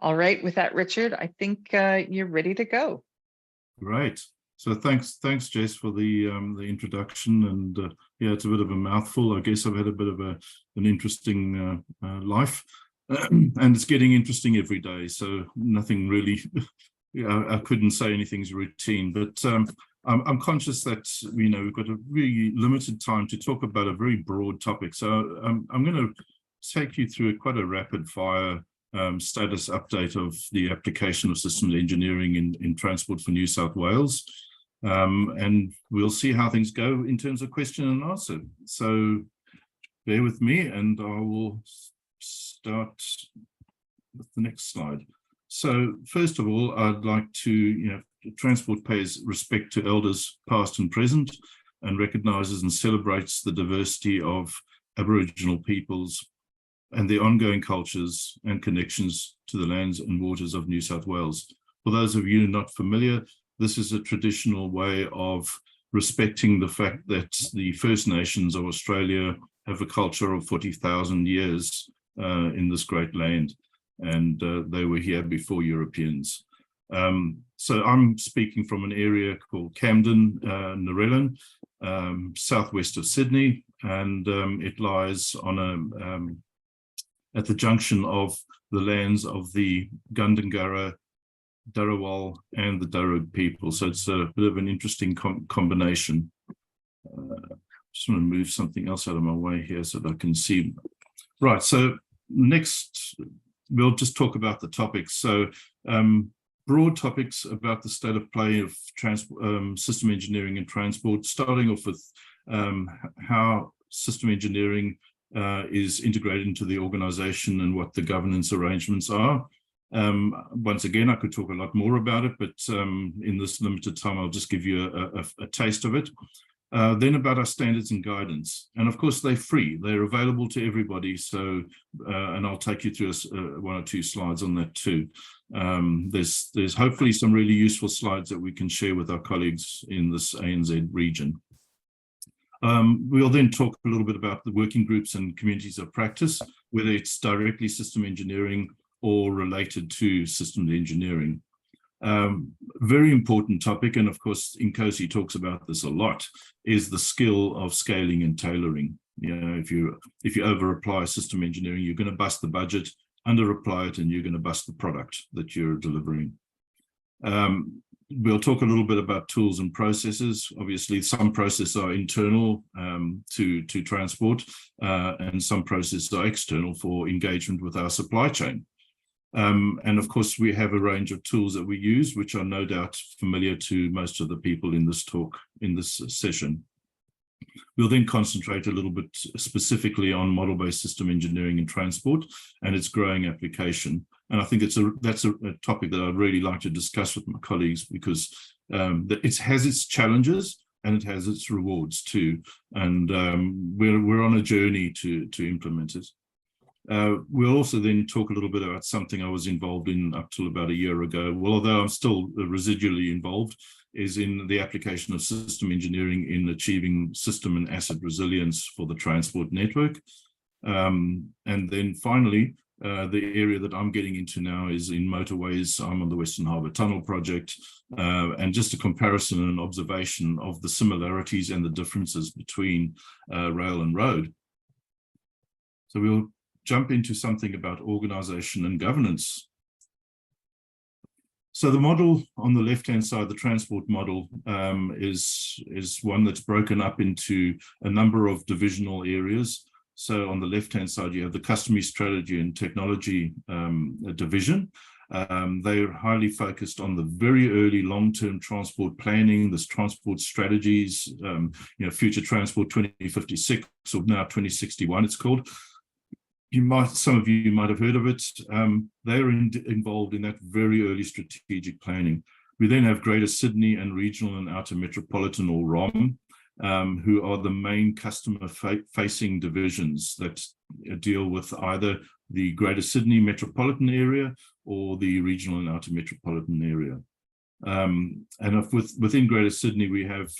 All right, with that, Richard, I think you're ready to go. Great. So thanks, Jess, for the introduction. And yeah, it's a bit of a mouthful. I guess I've had a bit of an interesting life, and it's getting interesting every day. So nothing really. I couldn't say anything's routine, but I'm conscious that we've got a really limited time to talk about a very broad topic. So I'm going to take you through quite a rapid fire status update of the application of systems engineering in transport for New South Wales. And we'll see how things go in terms of question and answer. So bear with me and I will start with the next slide. So first of all, I'd like to, transport pays respect to elders past and present and recognises and celebrates the diversity of Aboriginal peoples and the ongoing cultures and connections to the lands and waters of New South Wales. For those of you not familiar, this is a traditional way of respecting the fact that the First Nations of Australia have a culture of 40,000 years in this great land, and they were here before Europeans. So I'm speaking from an area called Camden, Narellan, southwest of Sydney, and it lies on at the junction of the lands of the Gundungurra, Darawal and the Darug people. So it's a bit of an interesting combination. Just want to move something else out of my way here so that I can see. Right, so next we'll just talk about the topics. So broad topics about the state of play of system engineering and transport, starting off with how system engineering is integrated into the organisation and what the governance arrangements are. Once again, I could talk a lot more about it, but in this limited time, I'll just give you a taste of it. Then about our standards and guidance. And of course, they're free. They're available to everybody. So, and I'll take you through one or two slides on that too. There's hopefully some really useful slides that we can share with our colleagues in this ANZ region. We'll then talk a little bit about the working groups and communities of practice, whether it's directly system engineering or related to systems engineering. Very important topic, and of course INCOSE talks about this a lot, is the skill of scaling and tailoring. If you over apply system engineering, you're going to bust the budget, under apply it, and you're going to bust the product that you're delivering. We'll talk a little bit about tools and processes. Obviously, some processes are internal to transport, and some processes are external for engagement with our supply chain. And of course, we have a range of tools that we use, which are no doubt familiar to most of the people in this talk, in this session. We'll then concentrate a little bit specifically on model-based system engineering in transport and its growing application. And I think that's a topic that I'd really like to discuss with my colleagues, because it has its challenges and it has its rewards too. And we're on a journey to implement it. We'll also then talk a little bit about something I was involved in up till about a year ago. Well, although I'm still residually involved, is in the application of system engineering in achieving system and asset resilience for the transport network. And then finally, the area that I'm getting into now is in motorways. I'm on the Western Harbour Tunnel project, and just a comparison and observation of the similarities and the differences between rail and road. So we'll jump into something about organisation and governance. So the model on the left-hand side, the transport model, is one that's broken up into a number of divisional areas. So on the left-hand side, you have the customer strategy and technology division. They're highly focused on the very early long-term transport planning, this transport strategies, future transport 2056 or now 2061 it's called. Some of you might have heard of it. They're involved in that very early strategic planning. We then have Greater Sydney and Regional and Outer Metropolitan, or ROM, who are the main customer-facing divisions that deal with either the Greater Sydney metropolitan area or the Regional and Outer Metropolitan area. And within Greater Sydney, we have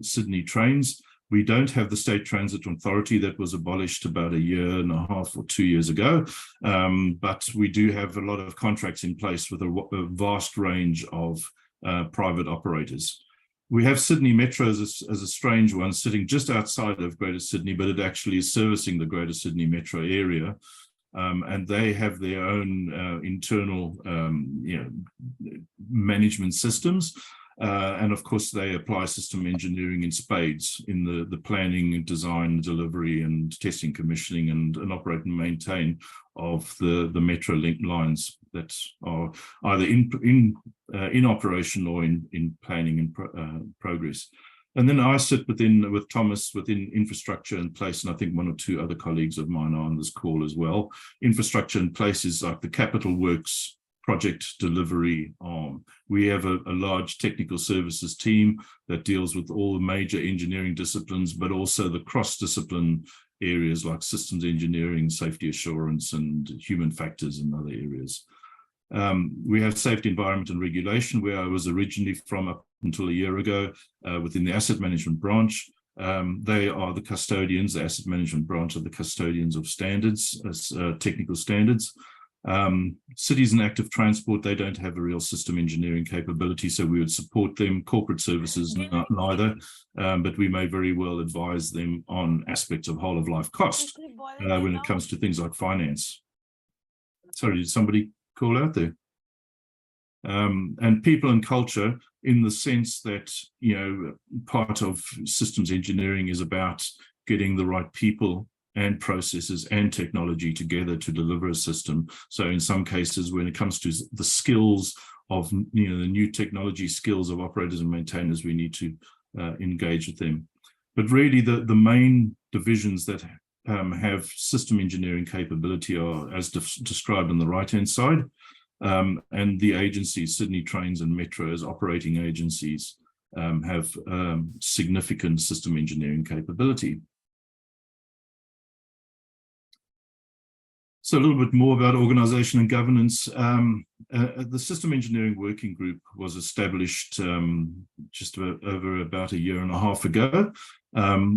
Sydney Trains, We don't have the State Transit Authority that was abolished about 1.5 years or 2 years ago, but we do have a lot of contracts in place with a vast range of private operators. We have Sydney Metro as a strange one, sitting just outside of Greater Sydney, but it actually is servicing the Greater Sydney Metro area. And they have their own internal management systems. And of course, they apply system engineering in spades in the planning, design, delivery, and testing, commissioning, and operate and maintain of the Metro link lines that are either in operation or in planning and progress. And then I sit with Thomas within infrastructure in place, and I think 1 or 2 other colleagues of mine are on this call as well. Infrastructure in place is like the capital works project delivery arm. We have a large technical services team that deals with all the major engineering disciplines, but also the cross-discipline areas like systems engineering, safety assurance, and human factors and other areas. We have safety, environment, and regulation, where I was originally from up until 1 year ago, within the asset management branch. They are the custodians, the asset management branch are the custodians of standards, technical standards. Cities and active transport, they don't have a real system engineering capability, so we would support them. Corporate services, neither, but we may very well advise them on aspects of whole of life cost when it comes to things like finance. Sorry, did somebody call out there? And people and culture, in the sense that, part of systems engineering is about getting the right people and processes and technology together to deliver a system. So in some cases, when it comes to the skills of, the new technology skills of operators and maintainers, we need to engage with them. But really the main divisions that have system engineering capability are as described on the right-hand side, and the agencies, Sydney Trains and Metro as operating agencies, have significant system engineering capability. So a little bit more about organisation and governance. The System Engineering Working Group was established just over about 1.5 years ago,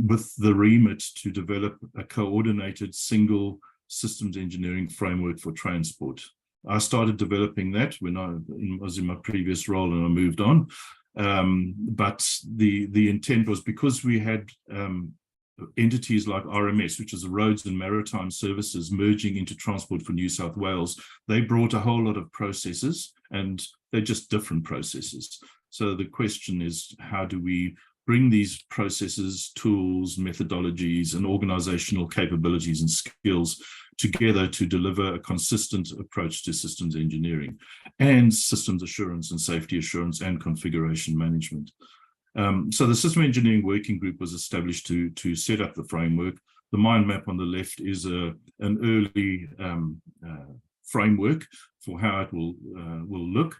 with the remit to develop a coordinated single systems engineering framework for transport. I started developing that when I was in my previous role and I moved on. But the intent was, because we had entities like RMS, which is the Roads and Maritime Services, merging into Transport for New South Wales, they brought a whole lot of processes, and they're just different processes. So the question is, how do we bring these processes, tools, methodologies, and organizational capabilities and skills together to deliver a consistent approach to systems engineering and systems assurance and safety assurance and configuration management? So the System Engineering Working Group was established to set up the framework. The mind map on the left is an early framework for how it will look.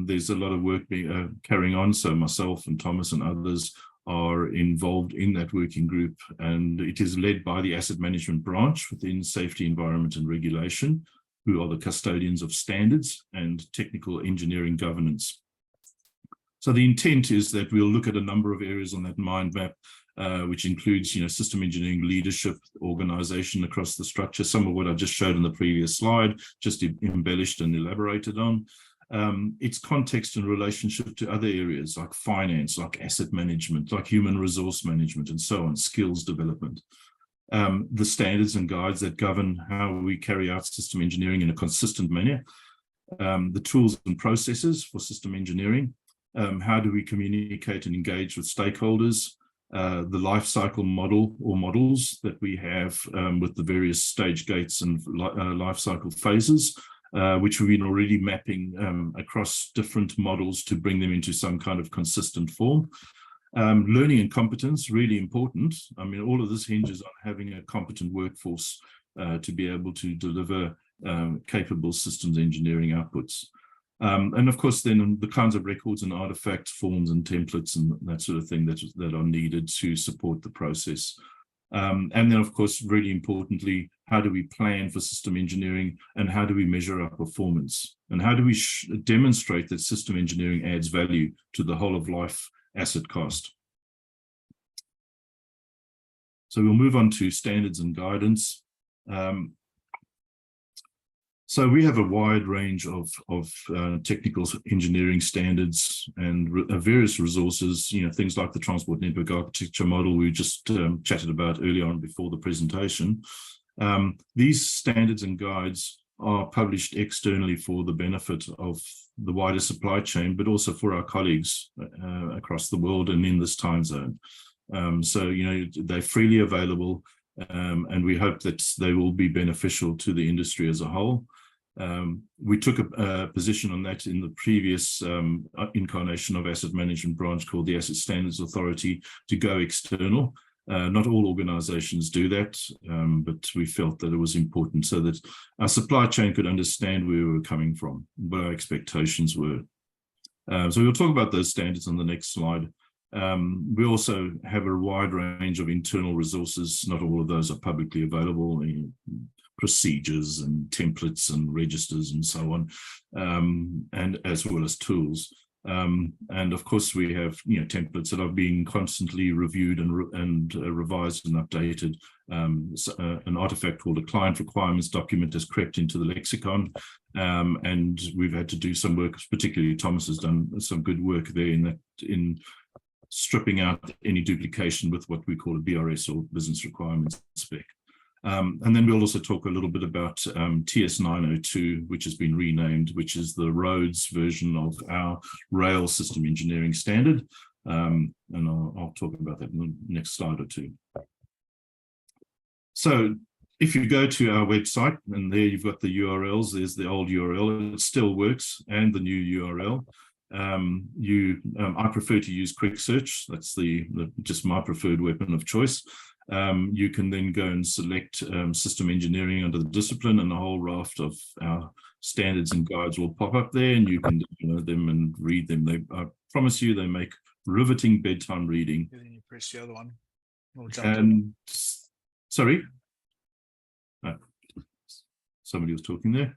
There's a lot of work carrying on, so myself and Thomas and others are involved in that working group, and it is led by the asset management branch within safety, environment, and regulation, who are the custodians of standards and technical engineering governance. So the intent is that we'll look at a number of areas on that mind map, which includes, system engineering leadership, organization across the structure, some of what I just showed in the previous slide, just embellished and elaborated on. Its context and relationship to other areas like finance, like asset management, like human resource management, and so on, skills development. The standards and guides that govern how we carry out system engineering in a consistent manner. The tools and processes for system engineering. How do we communicate and engage with stakeholders? The life cycle model or models that we have with the various stage gates and life cycle phases, which we've been already mapping across different models to bring them into some kind of consistent form. Learning and competence, really important. I mean, all of this hinges on having a competent workforce to be able to deliver capable systems engineering outputs. And of course, then the kinds of records and artifacts, forms and templates and that sort of thing that are needed to support the process. And then, of course, really importantly, how do we plan for system engineering, and how do we measure our performance? And how do we demonstrate that system engineering adds value to the whole of life asset cost? So we'll move on to standards and guidance. So we have a wide range of technical engineering standards and various resources, things like the Transport Network Architecture Model we just chatted about earlier on before the presentation. These standards and guides are published externally for the benefit of the wider supply chain, but also for our colleagues across the world and in this time zone. So, they're freely available, and we hope that they will be beneficial to the industry as a whole. We took a position on that in the previous incarnation of asset management branch called the Asset Standards Authority to go external. Not all organizations do that, but we felt that it was important so that our supply chain could understand where we were coming from, what our expectations were. So we'll talk about those standards on the next slide. We also have a wide range of internal resources. Not all of those are publicly available. Procedures and templates and registers and so on, and as well as tools. And of course, we have templates that are being constantly reviewed and revised and updated. An artifact called a client requirements document has crept into the lexicon, and we've had to do some work. Particularly, Thomas has done some good work there in stripping out any duplication with what we call a BRS or business requirements spec. And then we'll also talk a little bit about TS 902, which has been renamed, which is the roads version of our rail system engineering standard. And I'll talk about that in the next slide or two. So if you go to our website, and there you've got the URLs, there's the old URL, it still works, and the new URL. I prefer to use quick search. That's just my preferred weapon of choice. You can then go and select system engineering under the discipline, and a whole raft of our standards and guides will pop up there, and you can download them and read them. I promise you, they make riveting bedtime reading. And then you press the other one. We'll jump sorry, somebody was talking there.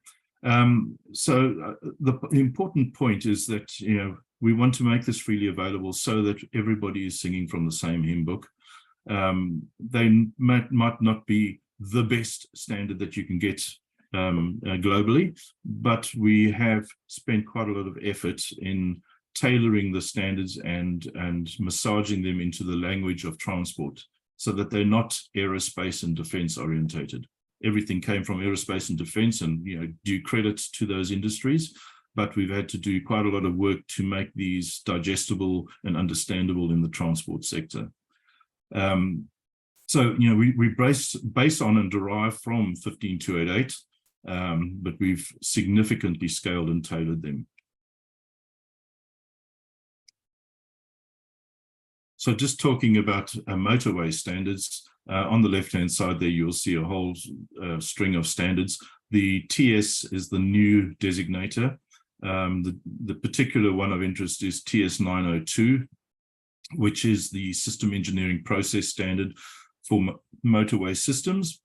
So the important point is that we want to make this freely available so that everybody is singing from the same hymn book. They might not be the best standard that you can get globally, but we have spent quite a lot of effort in tailoring the standards and massaging them into the language of transport so that they're not aerospace and defense orientated. Everything came from aerospace and defense, and due credit to those industries, but we've had to do quite a lot of work to make these digestible and understandable in the transport sector. So, we base on and derive from 15288, but we've significantly scaled and tailored them. So just talking about motorway standards, on the left-hand side there, you'll see a whole string of standards. The TS is the new designator. The particular one of interest is TS 902, which is the system engineering process standard for motorway systems.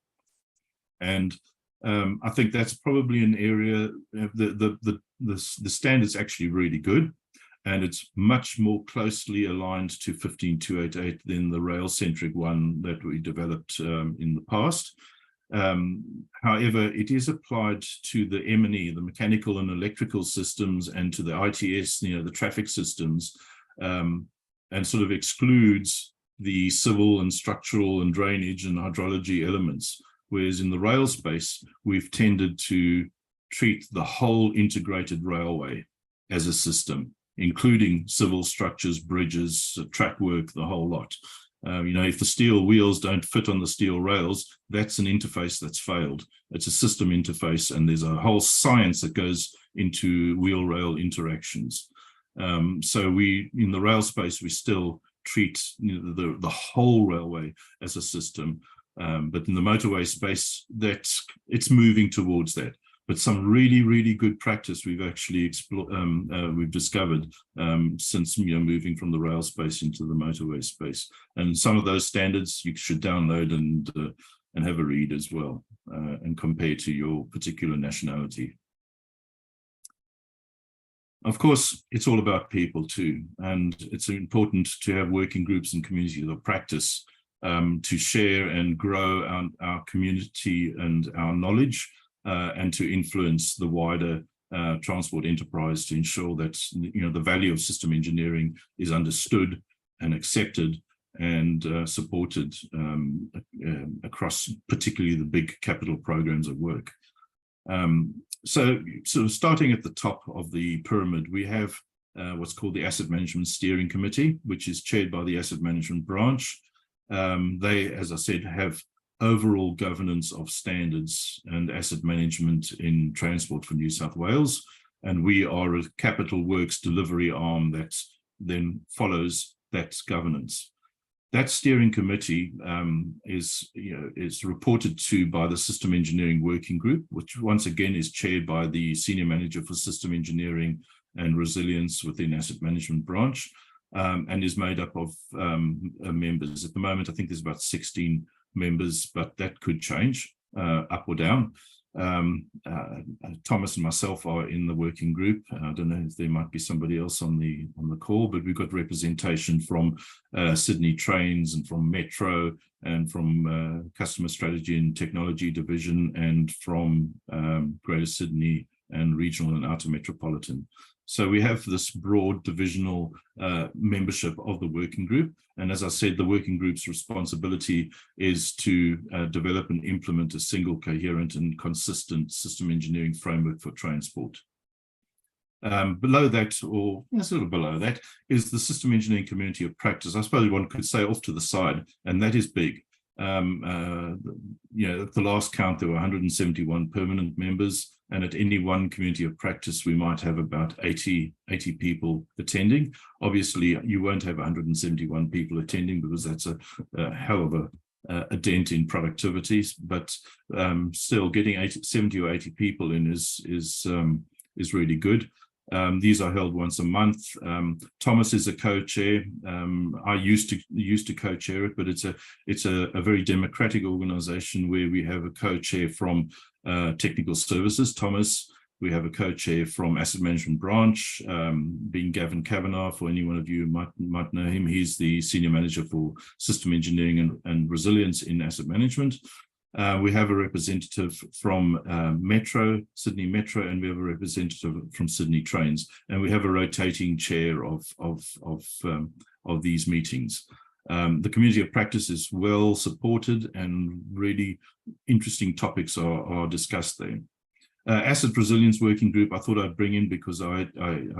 And I think that's probably an area, the standard's actually really good, and it's much more closely aligned to 15288 than the rail-centric one that we developed in the past. However, it is applied to the M&E, the mechanical and electrical systems, and to the ITS, the traffic systems, and sort of excludes the civil and structural and drainage and hydrology elements. Whereas in the rail space, we've tended to treat the whole integrated railway as a system, including civil structures, bridges, track work, the whole lot. If the steel wheels don't fit on the steel rails, that's an interface that's failed. It's a system interface, and there's a whole science that goes into wheel-rail interactions. So in the rail space, we still treat the whole railway as a system. But in the motorway space, it's moving towards that. But some really, really good practice we've actually we've discovered since moving from the rail space into the motorway space. And some of those standards you should download and have a read as well, and compare to your particular nationality. Of course, it's all about people too, and it's important to have working groups and communities of practice to share and grow our community and our knowledge, and to influence the wider transport enterprise to ensure that the value of system engineering is understood and accepted and supported across particularly the big capital programs of work. So starting at the top of the pyramid, we have what's called the Asset Management Steering Committee, which is chaired by the Asset Management Branch. They, as I said, have overall governance of standards and asset management in transport for New South Wales. And we are a capital works delivery arm that then follows that governance. That steering committee is reported to by the System Engineering Working Group, which once again is chaired by the Senior Manager for System Engineering and Resilience within Asset Management Branch, and is made up of members. At the moment, I think there's about 16 members, but that could change up or down. Thomas and myself are in the working group. I don't know if there might be somebody else on the call, but we've got representation from Sydney Trains and from Metro and from Customer Strategy and Technology Division and from Greater Sydney and Regional and Outer Metropolitan. So we have this broad divisional membership of the working group. And as I said, the working group's responsibility is to develop and implement a single, coherent and consistent system engineering framework for transport. Below that, or sort of below that, is the System Engineering Community of Practice. I suppose one could say off to the side, and that is big. At the last count, there were 171 permanent members, and at any one community of practice, we might have about 80 people attending. Obviously, you won't have 171 people attending because that's a hell of a dent in productivity, but still getting 70 or 80 people in is really good. These are held once a month. Thomas is a co-chair. I used to co-chair it, but it's a very democratic organization where we have a co-chair from technical services, Thomas. We have a co-chair from Asset Management Branch, being Gavin Kavanagh. For any one of you who might know him, he's the Senior Manager for System Engineering and Resilience in Asset Management. We have a representative from Sydney Metro, and we have a representative from Sydney Trains, and we have a rotating chair of these meetings. The community of practice is well supported, and really interesting topics are discussed there. Asset Resilience Working Group, I thought I'd bring in because I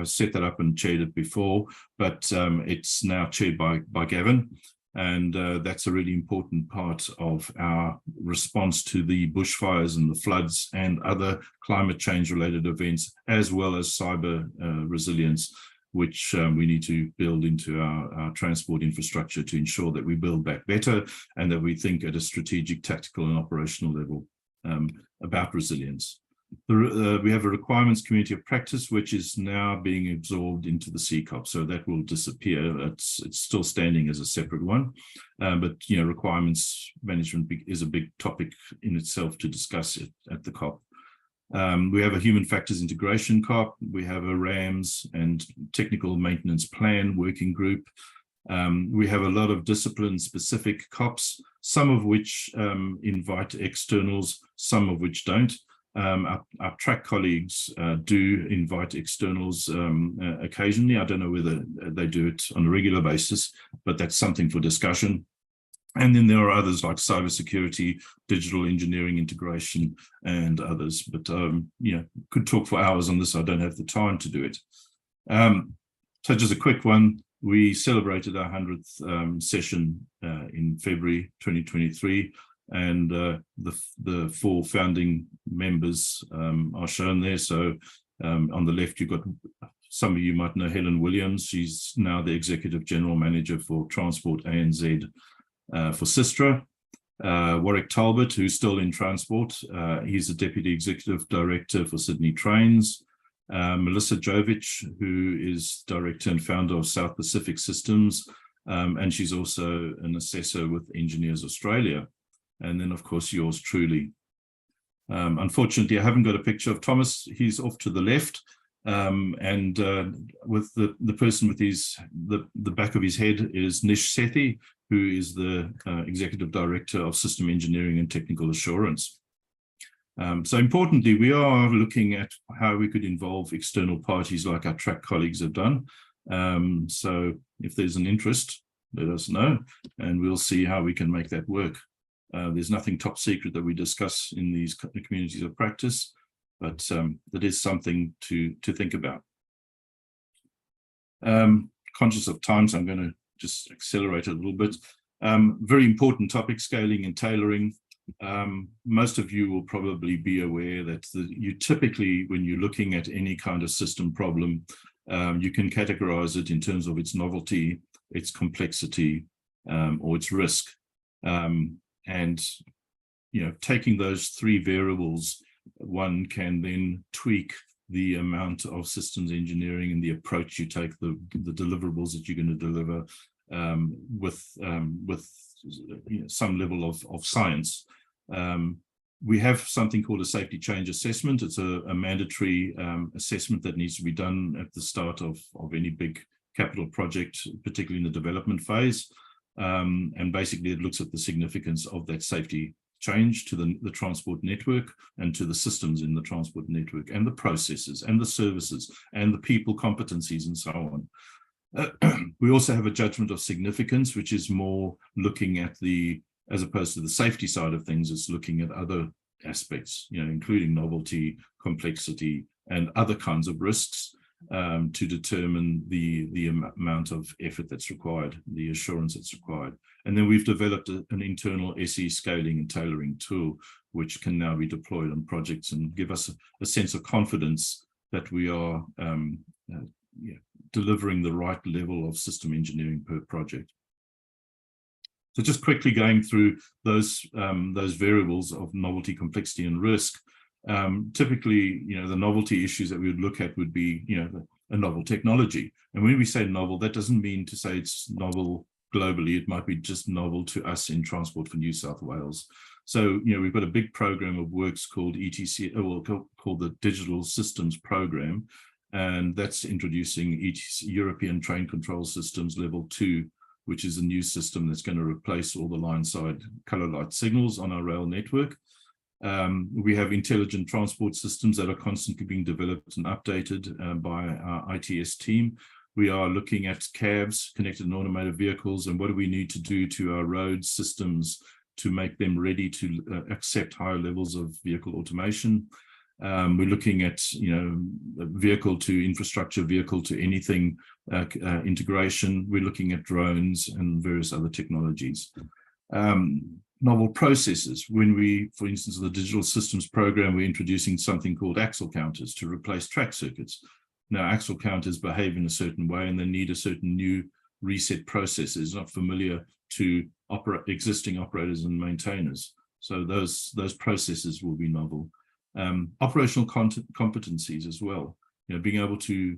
set that up and chaired it before, but it's now chaired by Gavin. And that's a really important part of our response to the bushfires and the floods and other climate change related events, as well as cyber resilience, which we need to build into our transport infrastructure to ensure that we build back better and that we think at a strategic, tactical and operational level about resilience. We have a requirements community of practice, which is now being absorbed into the CCOP, so that will disappear. It's still standing as a separate one, but requirements management is a big topic in itself to discuss at the COP. We have a human factors integration COP. We have a RAMS and technical maintenance plan working group. We have a lot of discipline specific COPs, some of which invite externals, some of which don't. Our track colleagues do invite externals occasionally. I don't know whether they do it on a regular basis, but that's something for discussion. And then there are others like cybersecurity, digital engineering integration, and others. But could talk for hours on this. I don't have the time to do it. So just a quick one. We celebrated our 100th session in February 2023. And the 4 founding members are shown there. So on the left, you've got, some of you might know Helen Williams. She's now the Executive General Manager for Transport ANZ for Sistra. Warwick Talbot, who's still in transport. He's the Deputy Executive Director for Sydney Trains. Melissa Jovich, who is Director and Founder of South Pacific Systems. And she's also an assessor with Engineers Australia. And then, of course, yours truly. Unfortunately, I haven't got a picture of Thomas. He's off to the left. And with the person with the back of his head is Nish Sethi, who is the Executive Director of System Engineering and Technical Assurance. So importantly, we are looking at how we could involve external parties like our track colleagues have done. So if there's an interest, let us know, and we'll see how we can make that work. There's nothing top secret that we discuss in these communities of practice, but that is something to think about. Conscious of time, so I'm going to just accelerate a little bit. Very important topic, scaling and tailoring. Most of you will probably be aware that you typically, when you're looking at any kind of system problem, you can categorize it in terms of its novelty, its complexity, or its risk. And taking those three variables, one can then tweak the amount of systems engineering and the approach you take, the deliverables that you're going to deliver with some level of science. We have something called a safety change assessment. It's a mandatory assessment that needs to be done at the start of any big capital project, particularly in the development phase. And basically it looks at the significance of that safety change to the transport network and to the systems in the transport network and the processes and the services and the people competencies and so on. We also have a judgment of significance, which is more looking at as opposed to the safety side of things, it's looking at other aspects, including novelty, complexity, and other kinds of risks to determine the amount of effort that's required, the assurance that's required. And then we've developed an internal SE scaling and tailoring tool, which can now be deployed on projects and give us a sense of confidence that we are delivering the right level of system engineering per project. So just quickly going through those variables of novelty, complexity, and risk. Typically, the novelty issues that we would look at would be, a novel technology. And when we say novel, that doesn't mean to say it's novel globally. It might be just novel to us in Transport for New South Wales. So, we've got a big program of works called ETC, called the Digital Systems Program, and that's introducing European Train Control Systems Level 2, which is a new system that's going to replace all the line-side colour light signals on our rail network. We have intelligent transport systems that are constantly being developed and updated by our ITS team. We are looking at CAVs, connected and automated vehicles, and what do we need to do to our road systems to make them ready to accept higher levels of vehicle automation. We're looking at, vehicle to infrastructure, vehicle to anything integration. We're looking at drones and various other technologies. Novel processes. When we, for instance, the digital systems program, we're introducing something called axle counters to replace track circuits. Now, axle counters behave in a certain way and they need a certain new reset processes, not familiar to existing operators and maintainers. So those processes will be novel. Operational competencies as well. Being able to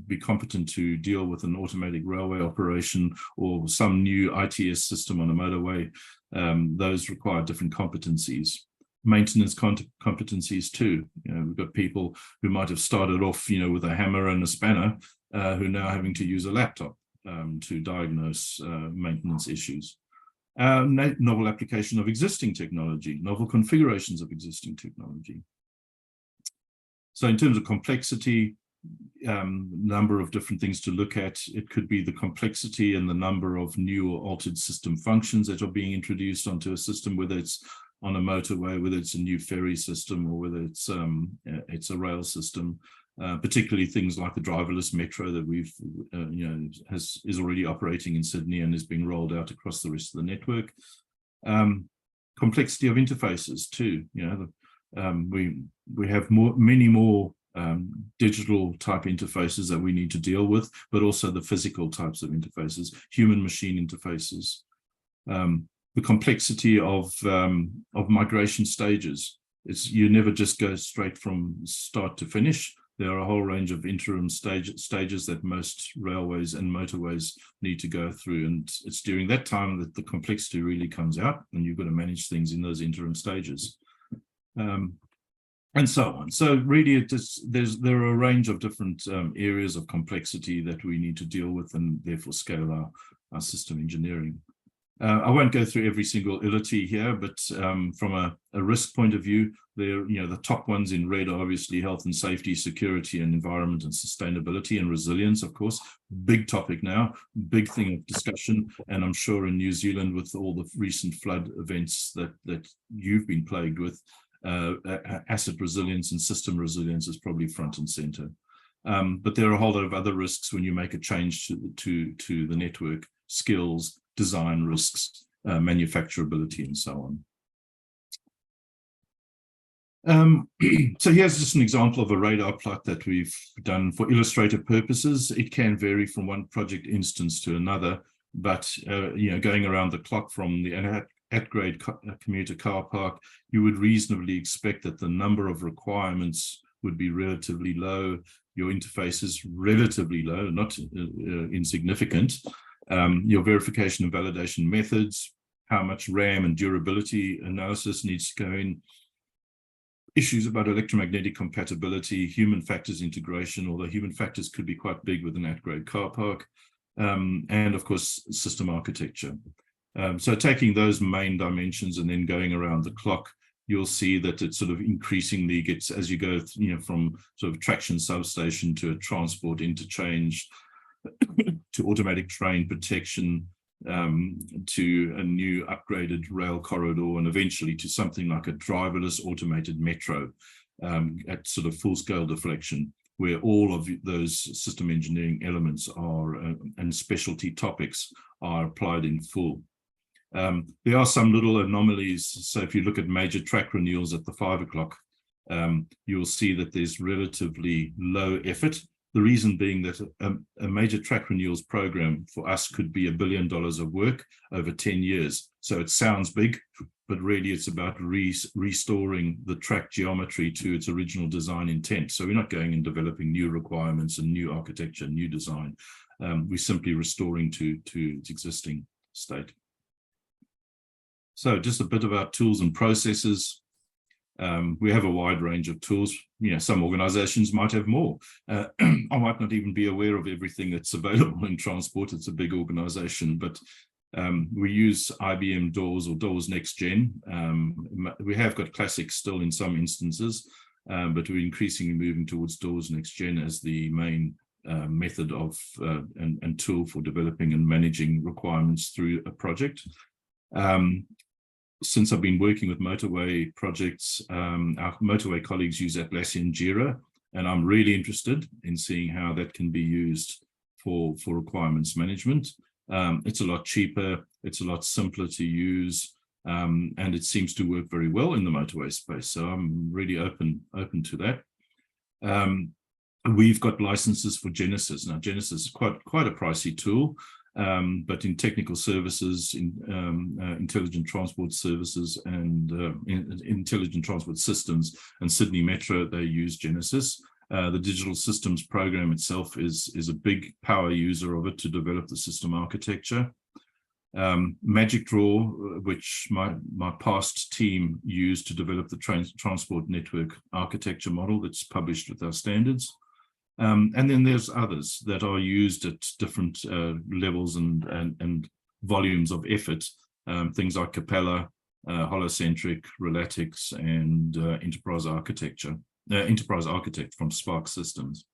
be competent to deal with an automatic railway operation or some new ITS system on a motorway, those require different competencies. Maintenance competencies too. We've got people who might have started off, with a hammer and a spanner, who are now having to use a laptop to diagnose maintenance issues. Novel application of existing technology, novel configurations of existing technology. So in terms of complexity, number of different things to look at. It could be the complexity and the number of new or altered system functions that are being introduced onto a system, whether it's on a motorway, whether it's a new ferry system, or whether it's a rail system. Particularly things like the driverless metro that we've, is already operating in Sydney and is being rolled out across the rest of the network. Complexity of interfaces too. We have many more digital type interfaces that we need to deal with, but also the physical types of interfaces, human-machine interfaces. The complexity of migration stages. You never just go straight from start to finish. There are a whole range of interim stages that most railways and motorways need to go through. And it's during that time that the complexity really comes out, and you've got to manage things in those interim stages. And so on. So really, there are a range of different areas of complexity that we need to deal with and therefore scale our system engineering. I won't go through every single ility here, but from a risk point of view, the top ones in red are obviously health and safety, security and environment and sustainability and resilience, of course. Big topic now, big thing of discussion. And I'm sure in New Zealand, with all the recent flood events that you've been plagued with, asset resilience and system resilience is probably front and center. But there are a whole lot of other risks when you make a change to the network: skills, design risks, manufacturability, and so on. So here's just an example of a radar plot that we've done for illustrative purposes. It can vary from one project instance to another, but going around the clock from the at-grade commuter car park, you would reasonably expect that the number of requirements would be relatively low. Your interface is relatively low, not insignificant. Your verification and validation methods, how much RAM and durability analysis needs to go in, issues about electromagnetic compatibility, human factors integration, although human factors could be quite big with an at-grade car park, and of course, system architecture. So taking those main dimensions and then going around the clock, you'll see that it sort of increasingly gets, as you go, from sort of traction substation to a transport interchange, to automatic train protection, to a new upgraded rail corridor, and eventually to something like a driverless automated metro at sort of full-scale deflection, where all of those system engineering elements are and specialty topics are applied in full. There are some little anomalies. So if you look at major track renewals at the 5 o'clock, you'll see that there's relatively low effort. The reason being that a major track renewals program for us could be $1 billion of work over 10 years. So it sounds big, but really it's about restoring the track geometry to its original design intent. So we're not going and developing new requirements and new architecture, new design. We're simply restoring to its existing state. So just a bit about tools and processes. We have a wide range of tools. Some organizations might have more. I might not even be aware of everything that's available in transport. It's a big organization, but we use IBM DAWS or DAWS Next Gen. We have got Classic still in some instances, but we're increasingly moving towards DAWS Next Gen as the main method of and tool for developing and managing requirements through a project. Since I've been working with motorway projects, our motorway colleagues use Atlassian Jira, and I'm really interested in seeing how that can be used for requirements management. It's a lot cheaper, it's a lot simpler to use, and it seems to work very well in the motorway space. So I'm really open to that. We've got licenses for Genesis. Now, Genesis is quite a pricey tool. But in technical services, in intelligent transport services and intelligent transport systems and Sydney Metro, they use Genesis. The digital systems program itself is a big power user of it to develop the system architecture. Magic Draw, which my past team used to develop the transport network architecture model that's published with our standards. And then there's others that are used at different levels and volumes of effort, things like Capella, Holocentric, Relatix, and Enterprise Architect from Spark Systems.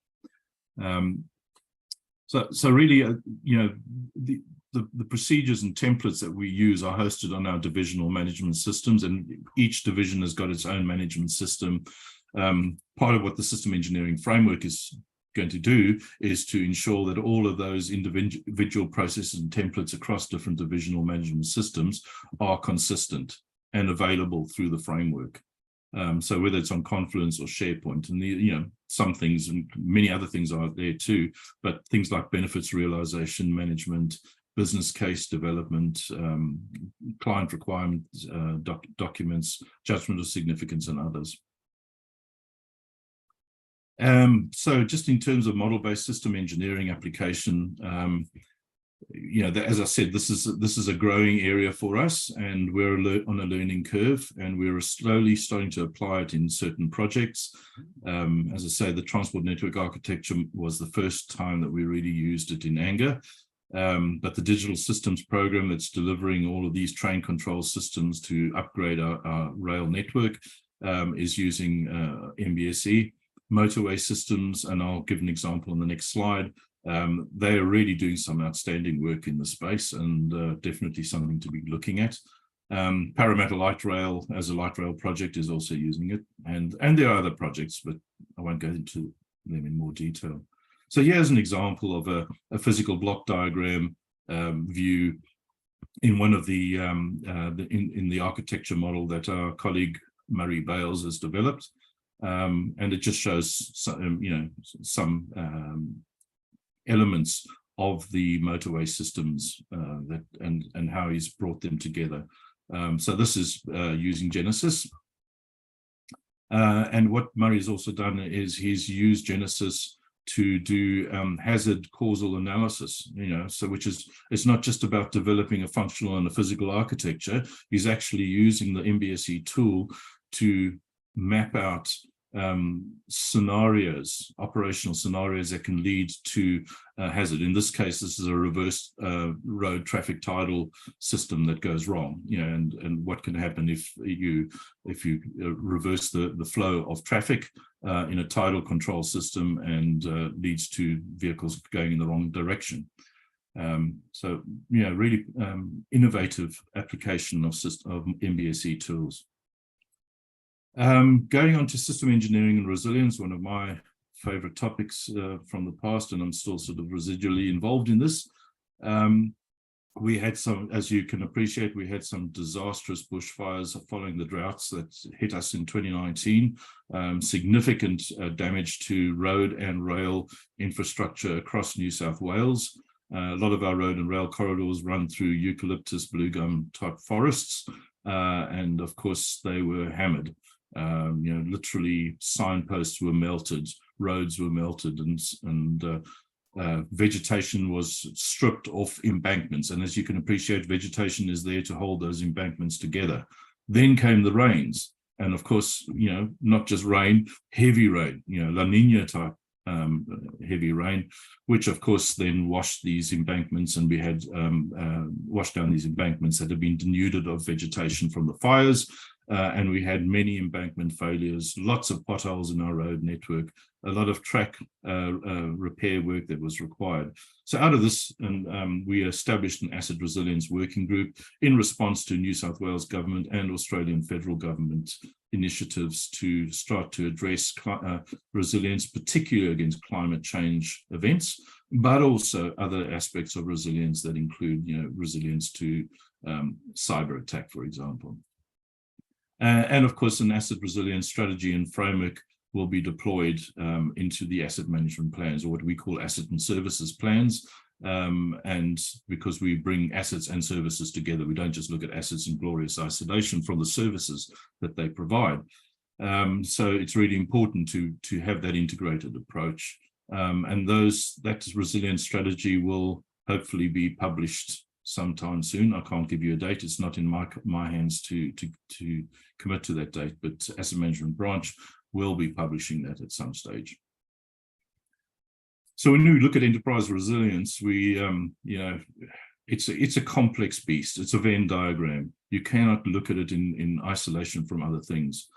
So really, the procedures and templates that we use are hosted on our divisional management systems, and each division has got its own management system. Part of what the system engineering framework is going to do is to ensure that all of those individual processes and templates across different divisional management systems are consistent and available through the framework. So whether it's on Confluence or SharePoint, and some things and many other things are there too, but things like benefits realization management, business case development, client requirement documents, judgment of significance, and others. So just in terms of model-based system engineering application, as I said, this is a growing area for us, and we're on a learning curve, and we're slowly starting to apply it in certain projects. As I say, the transport network architecture was the first time that we really used it in anger. But the digital systems program that's delivering all of these train control systems to upgrade our rail network is using MBSE. Motorway systems, and I'll give an example on the next slide. They are really doing some outstanding work in the space, and definitely something to be looking at. Parramatta Light Rail as a light rail project is also using it, and there are other projects, but I won't go into them in more detail. So here's an example of a physical block diagram view in one of the in the architecture model that our colleague Murray Bales has developed. And it just shows some elements of the motorway systems and how he's brought them together. So this is using Genesis. And what Murray's also done is he's used Genesis to do hazard causal analysis, so which is, it's not just about developing a functional and a physical architecture. He's actually using the MBSE tool to map out scenarios, operational scenarios that can lead to hazard. In this case, this is a reverse road traffic tidal system that goes wrong, and what can happen if you reverse the flow of traffic in a tidal control system and leads to vehicles going in the wrong direction. So really innovative application of MBSE tools. Going on to system engineering and resilience, one of my favorite topics from the past, and I'm still sort of residually involved in this. We had some, as you can appreciate, we had some disastrous bushfires following the droughts that hit us in 2019, significant damage to road and rail infrastructure across New South Wales. A lot of our road and rail corridors run through eucalyptus blue gum type forests, and of course they were hammered. Literally signposts were melted, roads were melted, and vegetation was stripped off embankments. And as you can appreciate, vegetation is there to hold those embankments together. Then came the rains, and of course, not just rain, heavy rain, La Nina type heavy rain, which of course then washed these embankments, and we had washed down these embankments that had been denuded of vegetation from the fires. And we had many embankment failures, lots of potholes in our road network, a lot of track repair work that was required. So out of this, we established an asset resilience working group in response to New South Wales government and Australian federal government initiatives to start to address resilience, particularly against climate change events, but also other aspects of resilience that include, resilience to cyber attack, for example. And of course, an asset resilience strategy and framework will be deployed into the asset management plans, or what we call asset and services plans. And because we bring assets and services together, we don't just look at assets in glorious isolation from the services that they provide. So it's really important to have that integrated approach. And that resilience strategy will hopefully be published sometime soon. I can't give you a date. It's not in my hands to commit to that date, but Asset Management Branch will be publishing that at some stage. So when we look at enterprise resilience, we, it's a complex beast. It's a Venn diagram. You cannot look at it in isolation from other things.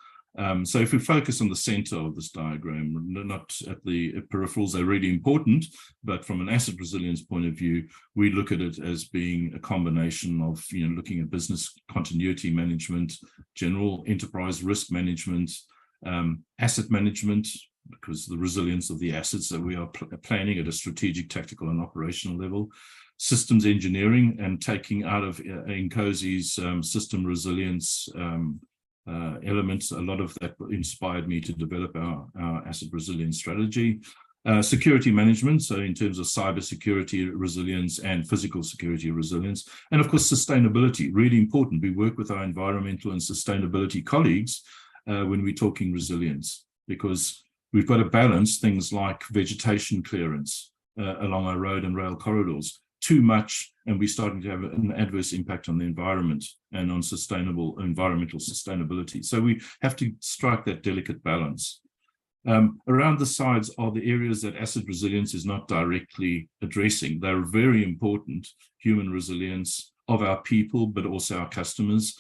So if we focus on the center of this diagram, not at the peripherals, they're really important, but from an asset resilience point of view, we look at it as being a combination of, looking at business continuity management, general enterprise risk management, asset management, because the resilience of the assets that we are planning at a strategic, tactical, and operational level, systems engineering, and taking out of INCOSE's system resilience elements. A lot of that inspired me to develop our asset resilience strategy. Security management, so in terms of cyber security resilience and physical security resilience, and of course sustainability, really important. We work with our environmental and sustainability colleagues when we're talking resilience, because we've got to balance things like vegetation clearance along our road and rail corridors. Too much, and we're starting to have an adverse impact on the environment and on environmental sustainability. So we have to strike that delicate balance. Around the sides are the areas that asset resilience is not directly addressing. They're very important: human resilience of our people, but also our customers.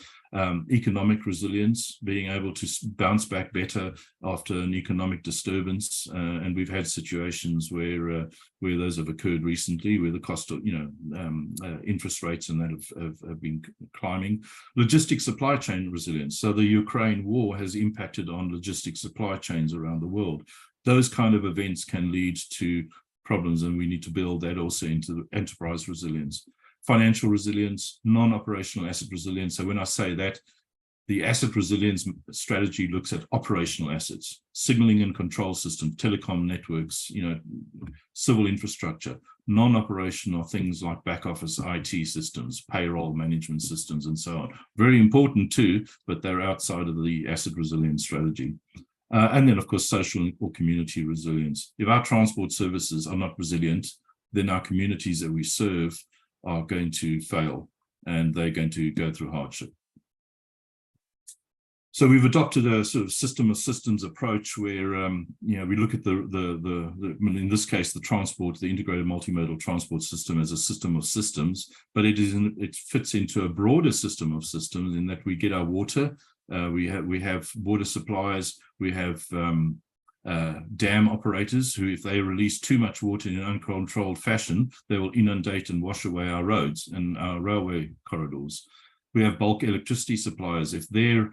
Economic resilience, being able to bounce back better after an economic disturbance, and we've had situations where those have occurred recently, where the cost of interest rates and that have been climbing. Logistics supply chain resilience. So the Ukraine war has impacted on logistics supply chains around the world. Those kind of events can lead to problems, and we need to build that also into enterprise resilience. Financial resilience, non-operational asset resilience. So when I say that, the asset resilience strategy looks at operational assets, signaling and control systems, telecom networks, civil infrastructure. Non-operational things like back office IT systems, payroll management systems, and so on. Very important too, but they're outside of the asset resilience strategy. And then, of course, social or community resilience. If our transport services are not resilient, then our communities that we serve are going to fail, and they're going to go through hardship. So we've adopted a sort of system of systems approach where we look at in this case the integrated multimodal transport system as a system of systems, but it fits into a broader system of systems in that we get our water, we have water supplies, we have dam operators who, if they release too much water in an uncontrolled fashion, they will inundate and wash away our roads and our railway corridors. We have bulk electricity suppliers. If their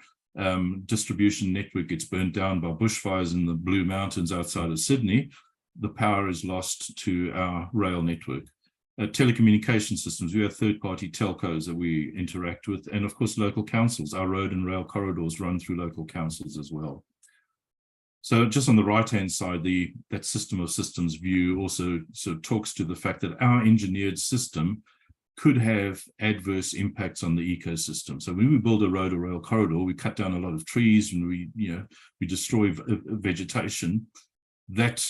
distribution network gets burnt down by bushfires in the Blue Mountains outside of Sydney, the power is lost to our rail network. Telecommunication systems, we have third-party telcos that we interact with, and of course local councils. Our road and rail corridors run through local councils as well. So just on the right-hand side, that system of systems view also sort of talks to the fact that our engineered system could have adverse impacts on the ecosystem. So when we build a road or rail corridor, we cut down a lot of trees and we destroy vegetation. That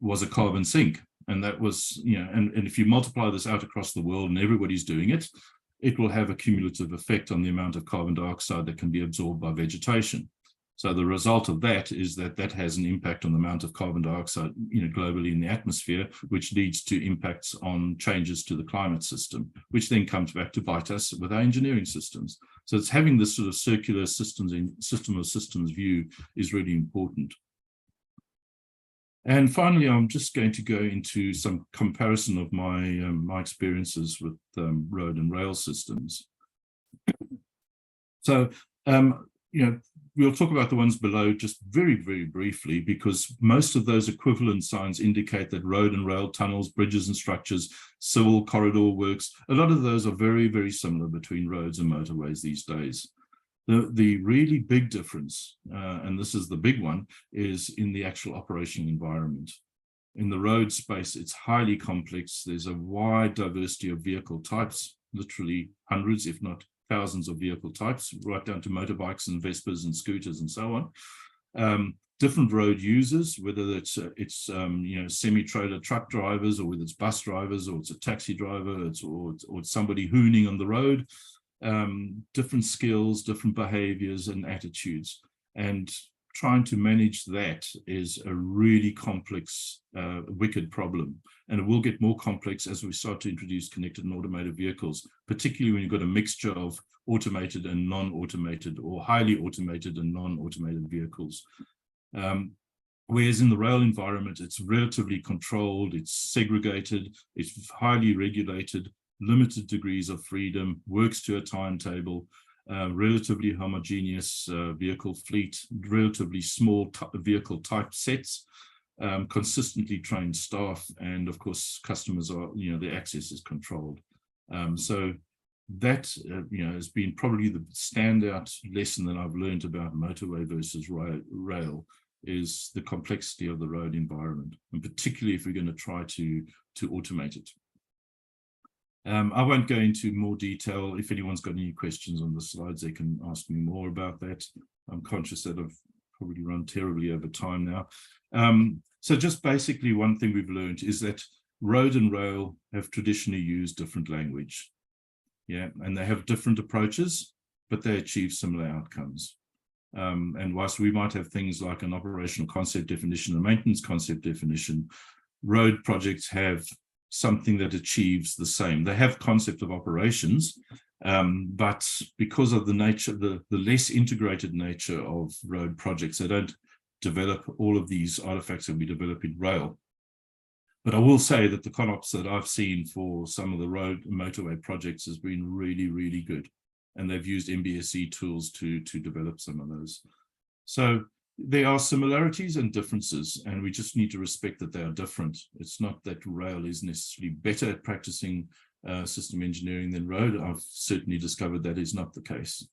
was a carbon sink. And that was, and if you multiply this out across the world and everybody's doing it, it will have a cumulative effect on the amount of carbon dioxide that can be absorbed by vegetation. So the result of that is that has an impact on the amount of carbon dioxide, globally in the atmosphere, which leads to impacts on changes to the climate system, which then comes back to bite us with our engineering systems. So it's having this sort of circular system of systems view is really important. And finally, I'm just going to go into some comparison of my experiences with road and rail systems. So, we'll talk about the ones below just very, very briefly, because most of those equivalent signs indicate that road and rail tunnels, bridges and structures, civil corridor works, a lot of those are very, very similar between roads and motorways these days. The really big difference, and this is the big one, is in the actual operational environment. In the road space, it's highly complex. There's a wide diversity of vehicle types, literally hundreds, if not thousands of vehicle types, right down to motorbikes and Vespas and scooters and so on. Different road users, whether it's semi-trailer truck drivers, or whether it's bus drivers, or it's a taxi driver, or it's somebody hooning on the road. Different skills, different behaviors and attitudes, and trying to manage that is a really complex, wicked problem. And it will get more complex as we start to introduce connected and automated vehicles, particularly when you've got a mixture of automated and non-automated, or highly automated and non-automated vehicles. Whereas in the rail environment, it's relatively controlled, it's segregated, it's highly regulated, limited degrees of freedom, works to a timetable, relatively homogeneous vehicle fleet, relatively small vehicle type sets, consistently trained staff, and of course customers are, their access is controlled. So that has been probably the standout lesson that I've learned about motorway versus rail, is the complexity of the road environment, and particularly if we're going to try to automate it. I won't go into more detail. If anyone's got any questions on the slides, they can ask me more about that. I'm conscious that I've probably run terribly over time now. So just basically one thing we've learned is that road and rail have traditionally used different language. Yeah, and they have different approaches, but they achieve similar outcomes. And whilst we might have things like an operational concept definition and maintenance concept definition, road projects have something that achieves the same. They have concept of operations, but because of the nature, the less integrated nature of road projects, they don't develop all of these artifacts that we develop in rail. But I will say that the ConOps that I've seen for some of the road and motorway projects has been really, really good. And they've used MBSE tools to develop some of those. So there are similarities and differences, and we just need to respect that they are different. It's not that rail is necessarily better at practicing system engineering than road. I've certainly discovered that is not the case.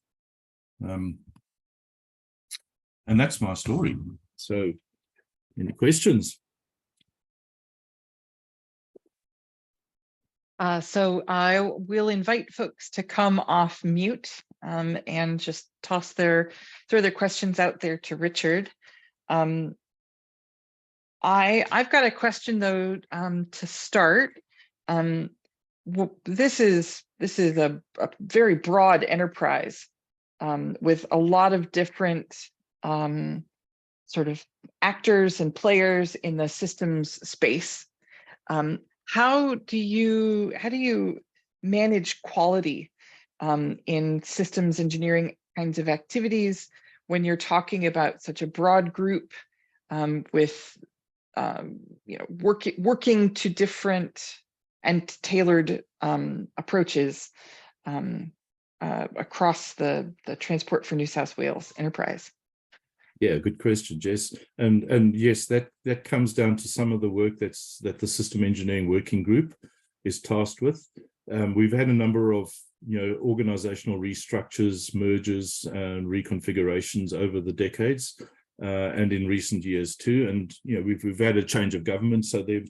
And that's my story. So any questions? So I will invite folks to come off mute and just throw their questions out there to Richard. I've got a question though to start. This is a very broad enterprise with a lot of different sort of actors and players in the systems space. How do you manage quality in systems engineering kinds of activities when you're talking about such a broad group with working to different and tailored approaches across the Transport for New South Wales enterprise? Yeah, good question, Jess. And yes, that comes down to some of the work that the System Engineering Working Group is tasked with. We've had a number of organizational restructures, mergers, and reconfigurations over the decades, and in recent years too. And we've had a change of government, so there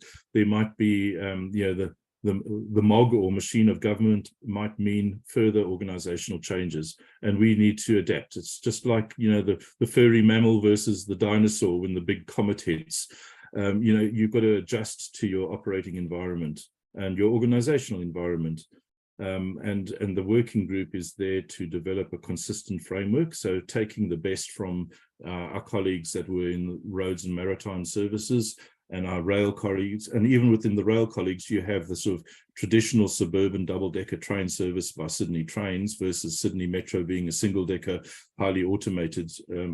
might be the MOG or machine of government might mean further organizational changes, and we need to adapt. It's just like the furry mammal versus the dinosaur when the big comet hits. You've got to adjust to your operating environment and your organizational environment. And the working group is there to develop a consistent framework. So taking the best from our colleagues that were in roads and maritime services and our rail colleagues, and even within the rail colleagues, you have the sort of traditional suburban double-decker train service by Sydney Trains versus Sydney Metro being a single-decker, highly automated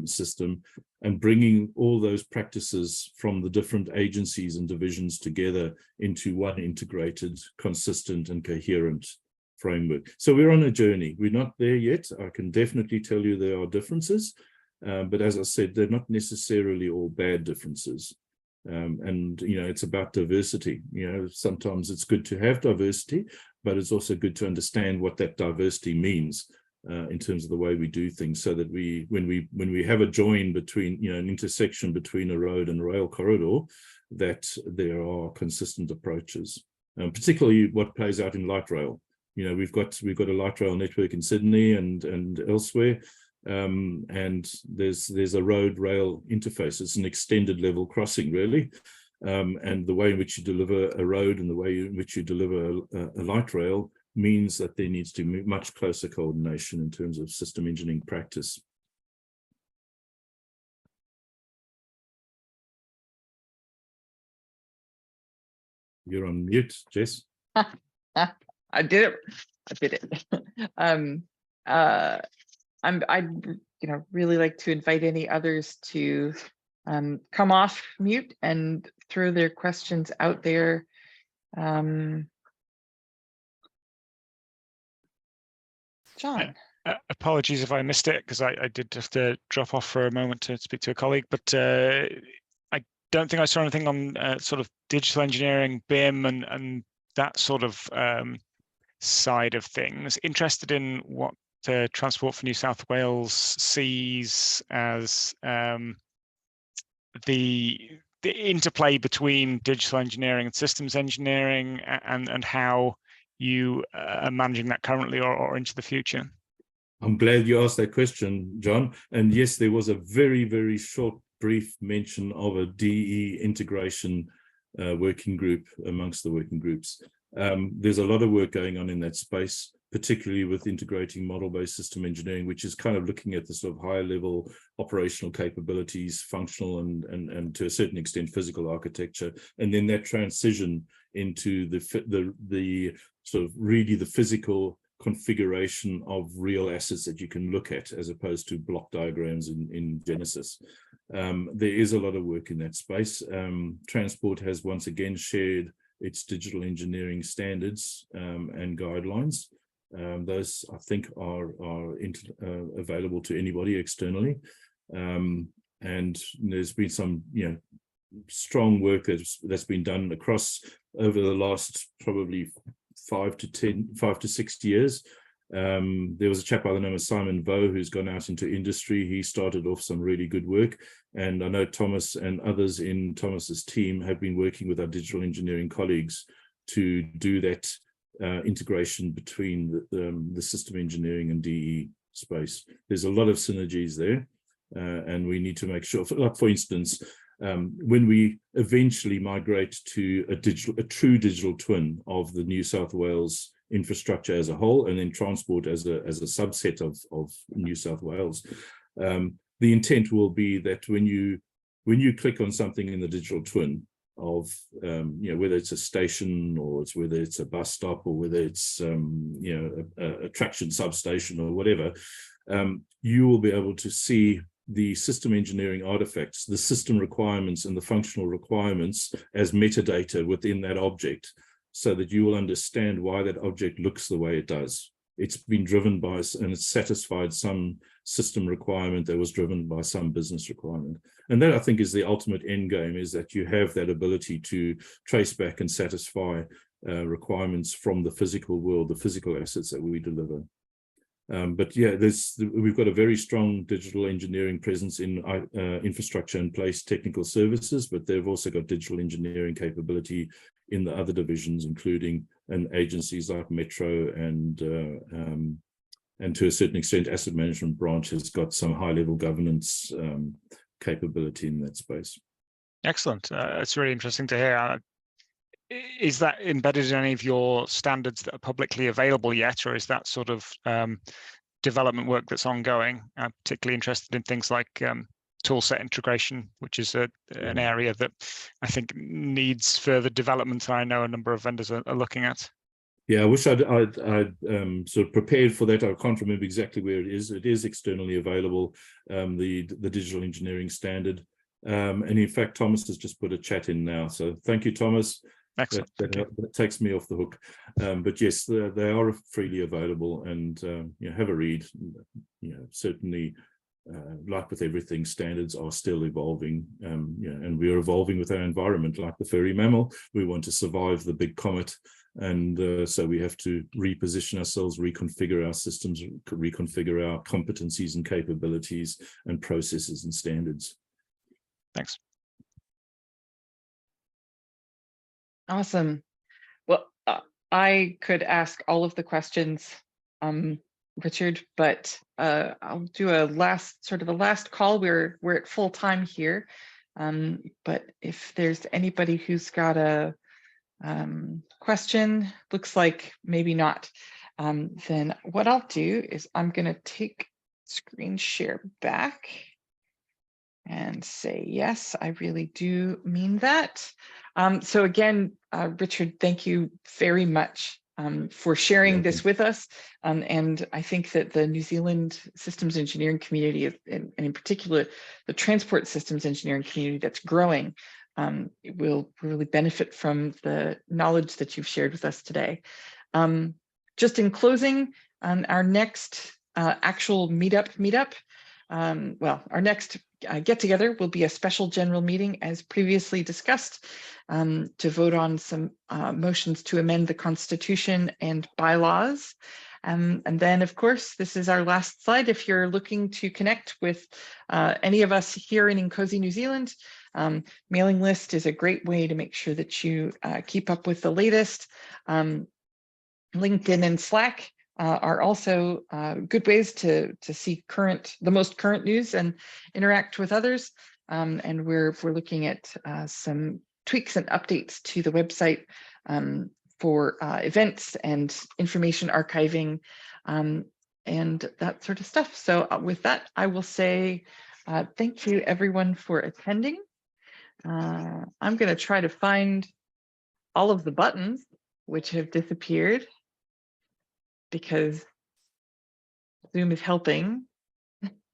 system, and bringing all those practices from the different agencies and divisions together into one integrated, consistent, and coherent framework. So we're on a journey. We're not there yet. I can definitely tell you there are differences, but as I said, they're not necessarily all bad differences. And it's about diversity. Sometimes it's good to have diversity, but it's also good to understand what that diversity means in terms of the way we do things, so that when we have a join between, an intersection between a road and rail corridor, that there are consistent approaches, particularly what plays out in light rail. We've got a light rail network in Sydney and elsewhere. And there's a road rail interface. It's an extended level crossing, really. And the way in which you deliver a road and the way in which you deliver a light rail means that there needs to be much closer coordination in terms of system engineering practice. You're on mute, Jess. I did it. I'd really like to invite any others to come off mute and throw their questions out there. John. Apologies if I missed it, because I did have to drop off for a moment to speak to a colleague, but I don't think I saw anything on sort of digital engineering, BIM, and that sort of side of things. Interested in what Transport for New South Wales sees as the interplay between digital engineering and systems engineering, and how you are managing that currently or into the future. I'm glad you asked that question, John. And yes, there was a very, very short, brief mention of a DE integration working group amongst the working groups. There's a lot of work going on in that space, particularly with integrating model-based system engineering, which is kind of looking at the sort of higher level operational capabilities, functional and to a certain extent physical architecture, and then that transition into the sort of really the physical configuration of real assets that you can look at, as opposed to block diagrams in Genesis. There is a lot of work in that space. Transport has once again shared its digital engineering standards and guidelines. Those, I think, are available to anybody externally. And there's been some, strong work that's been done across over the last probably 5 to 6 years. There was a chap by the name of Simon Vo who's gone out into industry. He started off some really good work, and I know Thomas and others in Thomas's team have been working with our digital engineering colleagues to do that integration between the system engineering and DE space. There's a lot of synergies there, and we need to make sure, for instance, when we eventually migrate to a true digital twin of the New South Wales infrastructure as a whole, and then transport as a subset of New South Wales, the intent will be that when you click on something in the digital twin of whether it's a station or whether it's a bus stop or whether it's a traction substation or whatever, you will be able to see the system engineering artifacts, the system requirements and the functional requirements as metadata within that object, so that you will understand why that object looks the way it does. It's been driven by, and it's satisfied some system requirement that was driven by some business requirement. And that, I think, is the ultimate end game, is that you have that ability to trace back and satisfy requirements from the physical world, the physical assets that we deliver. But yeah, we've got a very strong digital engineering presence in infrastructure and place technical services, but they've also got digital engineering capability in the other divisions, including agencies like Metro and to a certain extent, asset management branch has got some high-level governance capability in that space. Excellent. It's really interesting to hear. Is that embedded in any of your standards that are publicly available yet, or is that sort of development work that's ongoing? I'm particularly interested in things like toolset integration, which is an area that I think needs further development. I know a number of vendors are looking at. Yeah, I wish I'd sort of prepared for that. I can't remember exactly where it is. It is externally available, the digital engineering standard. And in fact, Thomas has just put a chat in now. So thank you, Thomas. Excellent. That takes me off the hook. But yes, they are freely available, and have a read. Certainly, like with everything, standards are still evolving. And we are evolving with our environment. Like the furry mammal, we want to survive the big comet, and so we have to reposition ourselves, reconfigure our systems, reconfigure our competencies and capabilities and processes and standards. Thanks. Awesome. Well, I could ask all of the questions, Richard, but I'll do a last call. We're at full time here, but if there's anybody who's got a question, looks like maybe not, then what I'll do is I'm going to take screen share back and say, yes, I really do mean that. So again, Richard, thank you very much for sharing this with us. And I think that the New Zealand systems engineering community, and in particular, the transport systems engineering community that's growing, will really benefit from the knowledge that you've shared with us today. Just in closing, our next actual meetup, our next get together will be a special general meeting, as previously discussed, to vote on some motions to amend the Constitution and bylaws. And then, of course, this is our last slide. If you're looking to connect with any of us here in INCOSE New Zealand, mailing list is a great way to make sure that you keep up with the latest. LinkedIn and Slack are also good ways to see the most current news and interact with others. And we're looking at some tweaks and updates to the website for events and information archiving and that sort of stuff. So with that, I will say thank you everyone for attending. I'm going to try to find all of the buttons which have disappeared because Zoom is helping.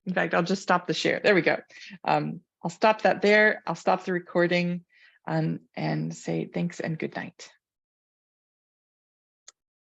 In fact, I'll just stop the share. There we go. I'll stop that there. I'll stop the recording and say thanks and good night.